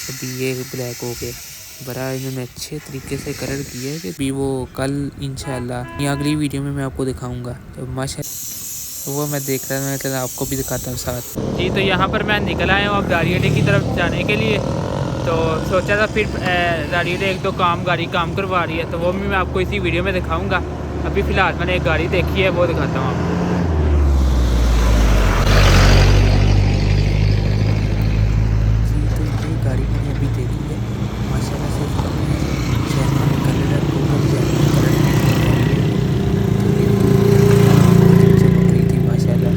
अभी ये ब्लैक हो गया। बड़ा इन्होंने अच्छे तरीके से कलर किया है कि भी वो कल इंशाल्लाह या अगली वीडियो में मैं आपको दिखाऊंगा। तो माशाल्लाह वो मैं देख रहा हूँ, मैं आपको भी दिखाता हूँ साथ। जी तो यहाँ पर मैं निकल आया हूँ अब दाड़ी अड्डे की तरफ जाने के लिए। तो सोचा था फिर दाड़ी अड्डे एक दो गाड़ी काम करवा रही है, तो वो भी मैं आपको इसी वीडियो में दिखाऊंगा। अभी फ़िलहाल मैंने एक गाड़ी देखी है, वो दिखाता हूँ आपको। जी तो ये गाड़ी मैंने अभी देखी है, माशाल्लाह से इसका जैनवन कलर है, टोटल जैनवन कलर तो ये चमक रही थी माशाल्लाह,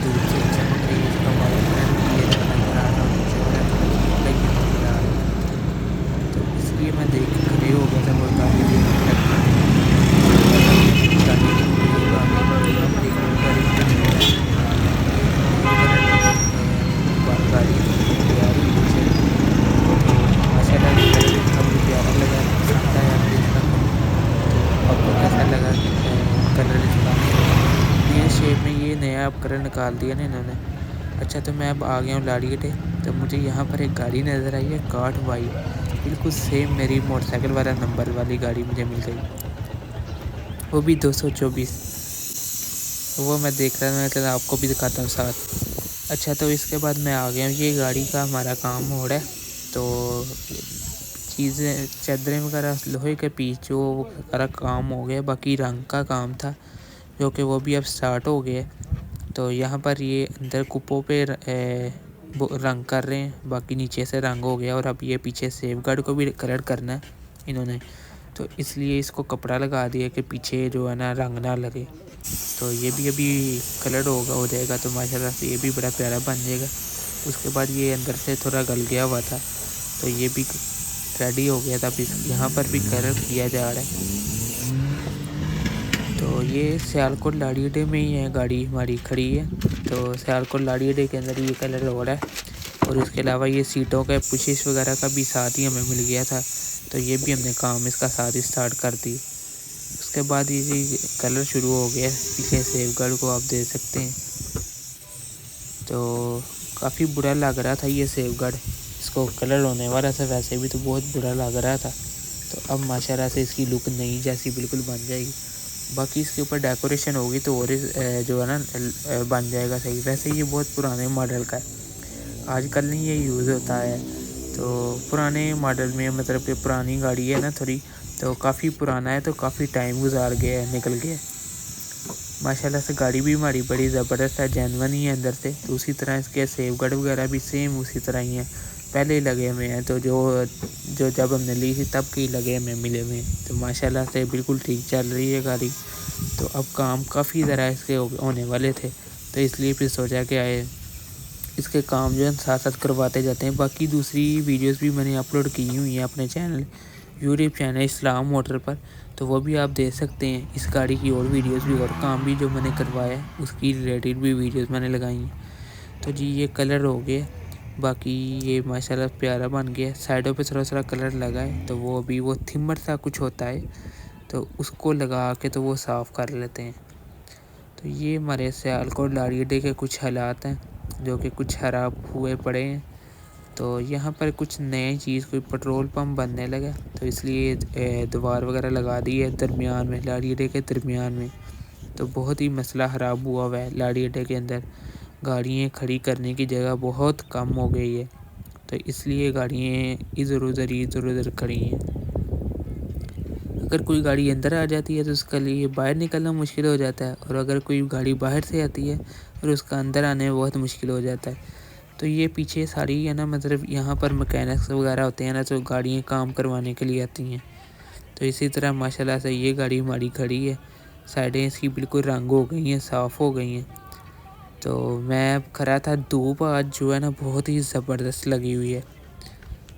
धूप से चमक रही है। इसका वाइट कलर क्लियर नज़र आ रहा है, नीचे वाला कलर थोड़ा ये नज़र आ रहा है। तो इसलिए मैं देख के खड़े हो गया था वो गाड़ी देखने लगा। गाड़ी यहाँ पर एक और गाड़ी मुझे मिल रहा है, ये ग्रीन कलर की गाड़ी प्यारी कुछ है। तो माशाल्लाह ये कलर इतना मुझे प्यारा लगा, पसंद आया मुझे इसका कलर। तो आपको कैसा लगा कलर इसका? ये शेप में ये नया अब कलर निकाल दिया ना इन्होंने। अच्छा तो मैं अब आ गया हूँ लाड़ी अड्डे। तो मुझे यहाँ पर एक गाड़ी नज़र आई है, काठ वाई, बिल्कुल सेम मेरी मोटरसाइकिल वाला नंबर वाली गाड़ी मुझे मिल गई, वो भी 224। वो मैं देख रहा था, मैं आपको भी दिखाता हूँ साथ। अच्छा तो इसके बाद मैं आ गया हूँ, ये गाड़ी का हमारा काम हो रहा है। तो चीज़ें चादरें वगैरह लोहे के पीस जो वगैरह काम हो गया, बाकी रंग का काम था जो कि वो भी अब स्टार्ट हो गया। तो यहाँ पर ये अंदर कुपों पे रंग कर रहे हैं, बाकी नीचे से रंग हो गया। और अब ये पीछे सेफ गार्ड को भी कलर करना है इन्होंने, तो इसलिए इसको कपड़ा लगा दिया कि पीछे जो है ना रंग ना लगे। तो ये भी अभी कलर हो जाएगा, तो माशाल्लाह से ये भी बड़ा प्यारा बन जाएगा। उसके बाद ये अंदर से थोड़ा गल गया हुआ था, तो ये भी रेडी हो गया था। अब यहाँ पर भी कलर किया जा रहा है। तो ये सियालकोट लाड़ी अड्डे में ही है गाड़ी हमारी खड़ी है। तो सियालकोट लाड़ी अड्डे के अंदर ये कलर हो रहा है। और उसके अलावा ये सीटों का पुशिश वगैरह का भी साथ ही हमें मिल गया था, तो ये भी हमने काम इसका साथ ही स्टार्ट कर दी। उसके बाद ये कलर शुरू हो गया, पीछे सेफ गार्ड को आप देख सकते हैं। तो काफ़ी बुरा लग रहा था ये सेफ गार्ड, इसको कलर होने वाला था, वैसे भी तो बहुत बुरा लग रहा था। तो अब माशाल्लाह से इसकी लुक नई जैसी बिल्कुल बन जाएगी। बाकी इसके ऊपर डेकोरेशन होगी तो और जो है ना बन जाएगा सही। वैसे ये बहुत पुराने मॉडल का है, आजकल नहीं ये यूज़ होता है। तो पुराने मॉडल में मतलब कि पुरानी गाड़ी है ना थोड़ी, तो काफ़ी पुराना है, तो काफ़ी टाइम गुजार गया है, निकल गया। माशाल्लाह से गाड़ी भी हमारी बड़ी ज़बरदस्त है, जेन्युइन ही है अंदर से। तो उसी तरह इसके सेफ गार्ड वगैरह भी सेम उसी तरह ही हैं, पहले ही लगे हुए हैं। तो जो जब हमने ली थी तब के ही लगे हमें मिले हुए हैं। तो माशाल्लाह से बिल्कुल ठीक चल रही है गाड़ी। तो अब काम काफ़ी ज़रा इसके होने वाले थे, तो इसलिए फिर सोचा कि आए इसके काम जो है साथ साथ करवाते जाते हैं। बाकी दूसरी वीडियोस भी मैंने अपलोड की हुई हैं अपने चैनल यूट्यूब चैनल इस्लाम मोटर पर, तो वो भी आप देख सकते हैं। इस गाड़ी की और वीडियोस भी और काम भी जो मैंने करवाया है उसकी रिलेटेड भी वीडियोस मैंने लगाई हैं। तो जी ये कलर हो गया, बाकी ये माशाल्लाह प्यारा बन गया। साइडों पे थोड़ा थोड़ा कलर लगा है, तो वो अभी वो थिमर सा कुछ होता है, तो उसको लगा के तो वो साफ़ कर लेते हैं। तो ये हमारे सियालकोट लाड़ी अड्डे के कुछ हालात हैं जो कि कुछ ख़राब हुए पड़े हैं। तो यहाँ पर कुछ नई चीज़ कोई पेट्रोल पंप बनने लगा, तो इसलिए दीवार वगैरह लगा दी है दरमियान में, लाड़ी अड्डे के दरमियान में। तो बहुत ही मसला ख़राब हुआ हुआ है लाड़ी अड्डे के अंदर, गाड़ियाँ खड़ी करने की जगह बहुत कम हो गई है, तो इसलिए गाड़ियाँ इधर उधर खड़ी हैं। अगर कोई गाड़ी अंदर आ जाती है तो उसके लिए बाहर निकलना मुश्किल हो जाता है, और अगर कोई गाड़ी बाहर से आती है और उसका अंदर आने में बहुत मुश्किल हो जाता है। तो ये पीछे सारी है ना, मतलब यहाँ पर मैकेनिक्स वगैरह होते हैं ना, तो गाड़ियाँ काम करवाने के लिए आती हैं। तो इसी तरह माशाल्लाह से ये गाड़ी हमारी खड़ी है, साइडें इसकी बिल्कुल रंग हो गई हैं, साफ़ हो गई हैं। तो मैं अब खड़ा था, धूप आज जो है ना बहुत ही ज़बरदस्त लगी हुई है।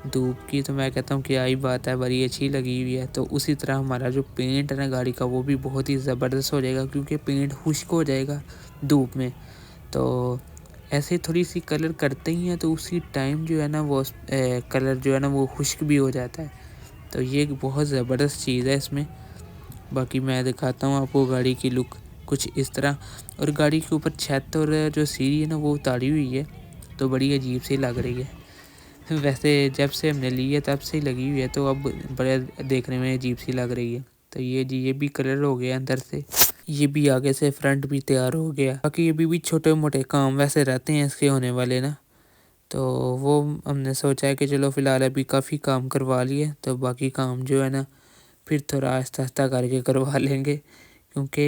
धूप की तो मैं कहता हूँ क्या ही बात है, बड़ी अच्छी लगी हुई है। तो उसी तरह हमारा जो पेंट है ना गाड़ी का, वो भी बहुत ही ज़बरदस्त हो जाएगा, क्योंकि पेंट खुश्क हो जाएगा धूप में। तो ऐसे थोड़ी सी कलर करते ही हैं, तो उसी टाइम जो है ना वो कलर जो है ना वो खुश्क भी हो जाता है। तो ये एक बहुत ज़बरदस्त चीज़ है इसमें। बाकी मैं दिखाता हूँ आपको गाड़ी की लुक कुछ इस तरह। और गाड़ी के ऊपर छत और जो सीढ़ी है ना वो उतारी हुई है, तो बड़ी अजीब सी लग रही है। वैसे जब से हमने ली है तब से ही लगी हुई है, तो अब बड़े देखने में अजीब सी लग रही है। तो ये जी, ये भी कलर हो गया अंदर से, ये भी आगे से फ्रंट भी तैयार हो गया। बाकी ये भी छोटे मोटे काम वैसे रहते हैं इसके होने वाले ना, तो वो हमने सोचा है कि चलो फ़िलहाल अभी काफ़ी काम करवा लिए, तो बाकी काम जो है ना फिर थोड़ा आहिस्ता आहिस्ता करके करवा लेंगे, क्योंकि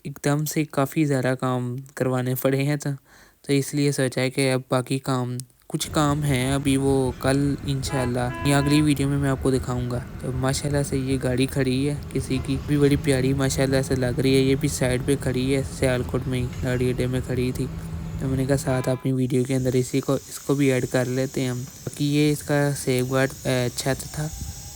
एकदम से काफ़ी ज़्यादा काम करवाने पड़े हैं। तो इसलिए सोचा है कि अब बाकी काम, कुछ काम हैं अभी, वो कल इंशाल्लाह या अगली वीडियो में मैं आपको दिखाऊंगा। तो माशाल्लाह से ये गाड़ी खड़ी है किसी की भी, बड़ी प्यारी माशाल्लाह से लग रही है। ये भी साइड पे खड़ी है, सियालकोट में ही गाड़ी अड्डे में खड़ी थी, तो मैंने कहा साथ अपनी वीडियो के अंदर इसको भी ऐड कर लेते हैं हम। बाकी ये इसका सेफ गार्ड छत था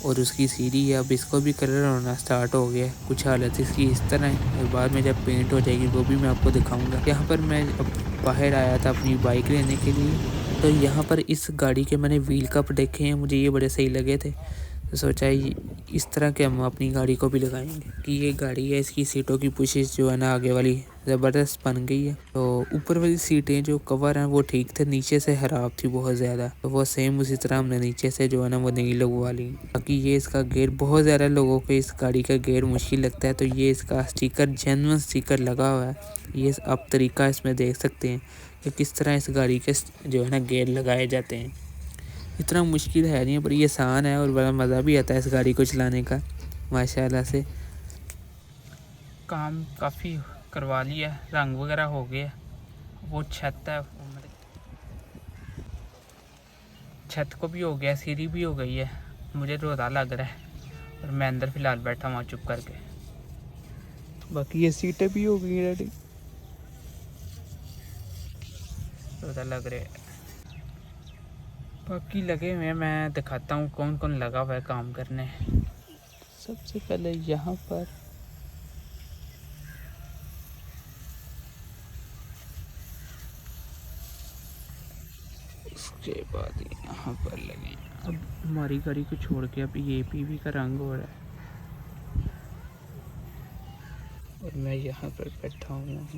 और उसकी सीढ़ी है। अब इसको भी कलर होना स्टार्ट हो गया। कुछ हालत इसकी इस तरह है, और बाद में जब पेंट हो जाएगी वो भी मैं आपको दिखाऊंगा। यहाँ पर मैं अब बाहर आया था अपनी बाइक लेने के लिए, तो यहाँ पर इस गाड़ी के मैंने व्हील कप देखे हैं, मुझे ये बड़े सही लगे थे, तो सोचा इस तरह के हम अपनी गाड़ी को भी लगाएंगे। कि ये गाड़ी है, इसकी सीटों की पुशिश जो है ना आगे वाली ज़बरदस्त बन गई है। तो ऊपर वाली सीटें जो कवर हैं वो ठीक थे, नीचे से खराब थी बहुत ज़्यादा, तो वो सेम उसी तरह हमने नीचे से जो है ना वो नई लगवा ली। बाकी ये इसका गेयर, बहुत ज़्यादा लोगों को इस गाड़ी का गेयर मुश्किल लगता है, तो ये इसका स्टिकर, जेन्युइन स्टिकर लगा हुआ है। ये आप तरीका इसमें देख सकते हैं कि किस तरह इस गाड़ी के जो है ना गेयर लगाए जाते हैं। इतना मुश्किल है नहीं, पर ये आसान है और बड़ा मज़ा भी आता है इस गाड़ी को चलाने का माशाल्लाह से। काम काफ़ी करवा लिया, रंग वगैरह हो गया। वो छत है, छत को भी हो गया, सीढ़ी भी हो गई है। मुझे रोदा लग रहा है और मैं अंदर फ़िलहाल बैठा हुआ चुप करके। बाकी ये सीटें भी हो गई रेडी, रोदा लग रहा है। बाकी लगे हुए हैं, मैं दिखाता हूँ कौन कौन लगा हुआ है काम करने। सबसे पहले यहाँ पर उसके बाद यहाँ पर लगे। अब हमारी गाड़ी को छोड़ के अब ये पीवी का रंग हो रहा है और मैं यहाँ पर बैठा हूँ।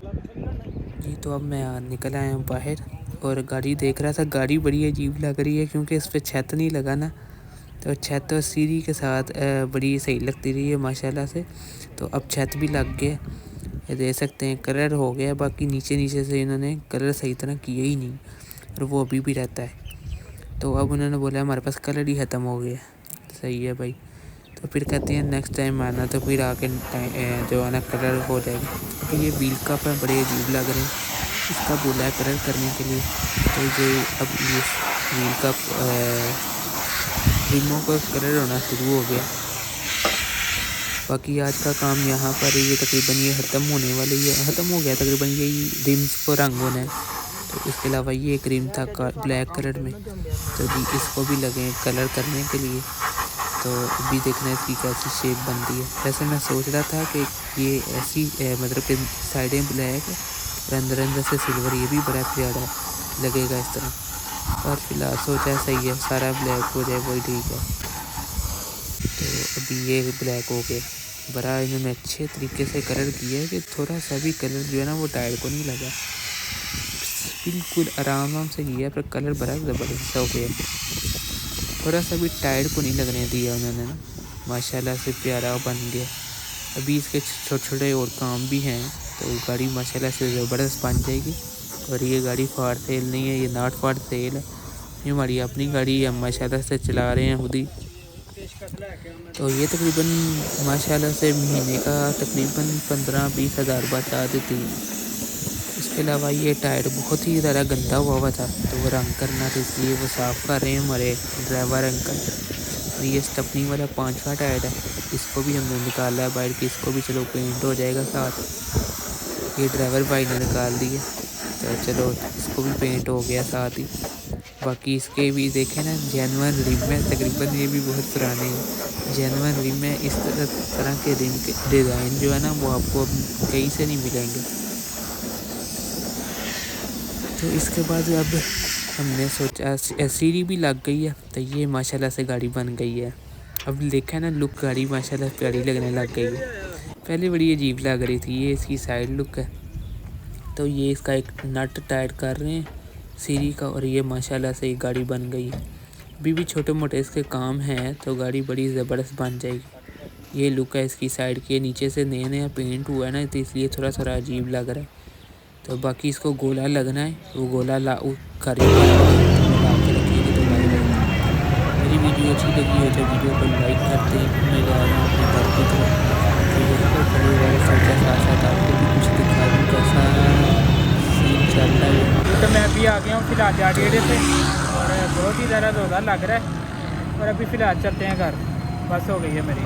जी तो अब मैं निकल आया हूँ बाहर और गाड़ी देख रहा था। गाड़ी बड़ी अजीब लग रही है क्योंकि इस पर छत नहीं लगा ना, तो छत और सीढ़ी के साथ बड़ी सही लगती रही है माशाल्लाह से। तो अब छत भी लग गया, ये देख सकते हैं कलर हो गया। बाकी नीचे से इन्होंने कलर सही तरह किया ही नहीं और वो अभी भी रहता है। तो अब उन्होंने बोला हमारे पास कलर ही ख़त्म हो गया। सही है भाई, तो फिर कहते हैं नेक्स्ट टाइम आना, तो फिर आके जो है ना कलर हो जाएगा। तो ये व्हील कप है, बड़े अजीब लग रहे हैं। इसका बोला है कलर करने के लिए, तो ये अब ये व्हील कप रिमों का कलर होना शुरू हो गया। बाकी आज का काम यहाँ पर ये तकरीबन ये ख़त्म होने वाली है, ख़त्म हो गया तकरीबन। यही रिम्स को रंग होना है। तो इसके अलावा ये एक रिम था ब्लैक कलर में, तो जी इसको भी लगे कलर करने के लिए। तो अभी देखना है इसकी कैसी शेप बनती है। वैसे मैं सोच रहा था कि ये ऐसी मतलब कि साइडें ब्लैक और अंदर से सिल्वर, ये भी बड़ा प्यारा लगेगा इस तरह। और फिलहाल सोचा सही है सारा ब्लैक हो जाए वही ठीक है। तो अभी ये ब्लैक हो गया। बड़ा इन्होंने अच्छे तरीके से कलर किया है कि थोड़ा सा भी कलर जो है ना वो टायर को नहीं लगा, बिल्कुल आराम से किया, पर कलर बड़ा ज़बरदस्त हो गया। थोड़ा सा भी टायर को नहीं लगने दिया उन्होंने ना, माशाल्लाह से प्यारा बन गया। अभी इसके छोटे छोटे और काम भी हैं, तो गाड़ी माशाल्लाह से ज़बरदस्त बन जाएगी। और ये गाड़ी फाड़ सेल नहीं है, ये नॉट फाड़ सेल है, ये हमारी अपनी गाड़ी है, हम माशाल्लाह से चला रहे हैं खुद ही। तो ये तकरीबन माशाल्लाह से महीने का तकरीबन 15-20 हज़ार बात आ देती है। इसके अलावा ये टायर बहुत ही ज़्यादा गंदा हुआ था, तो वो रंग करना था, इसलिए वो साफ़ कर रहे हैं हमारे ड्राइवर अंकल। और ये स्टपनी वाला 5वां टायर है, इसको भी हमने निकाला है बाहर की, इसको भी चलो पेंट हो जाएगा साथ। ये ड्राइवर भाई ने निकाल दिया, तो चलो इसको भी पेंट हो गया साथ ही। बाकी इसके भी देखें ना जेन्युइन रिम है, तकरीबन ये भी बहुत पुराने हैं। जेन्युइन रिम है, इस तरह के रिम के डिज़ाइन जो है ना वो आपको कहीं से नहीं मिलेंगे। तो इसके बाद अब हमने सोचा सीढ़ी भी लग गई है, तो ये माशाल्लाह से गाड़ी बन गई है। अब देखा ना लुक, गाड़ी माशाल्लाह प्यारी लगने लग गई है। पहले बड़ी अजीब लग रही थी। ये इसकी साइड लुक है, تو یہ اس کا ایک نٹ ٹائٹ کر رہے ہیں سیری کا، اور یہ ماشاءاللہ سے یہ گاڑی بن گئی ہے۔ ابھی بھی چھوٹے موٹے اس کے کام ہیں تو گاڑی بڑی زبردست بن جائے گی۔ یہ لک ہے اس کی سائڈ کی، نیچے سے نیا پینٹ ہوا ہے نا تو اس لیے تھوڑا عجیب لگ رہا ہے۔ تو باقی اس کو گولا لگنا ہے، وہ گولا کر کے رکھیں گے تو لگ جائے گا۔ میری ویڈیو اچھی لگی ہو تو ویڈیو کو لائک کرتے ہیں۔ میں جا رہا ہوں اپنے گھر کی طرف، تو یہیں پر کھڑے ہوئے سوچا ساتھ ساتھ آپ کو بھی کچھ دکھا دوں کیسا سین چل رہا ہے یہاں۔ تو میں ابھی آ گیا ہوں فی الحال جاڑیے سے، اور بہت ہی زیادہ روزہ لگ رہا ہے، اور ابھی فی الحال چلتے ہیں گھر، بس ہو گئی ہے میری۔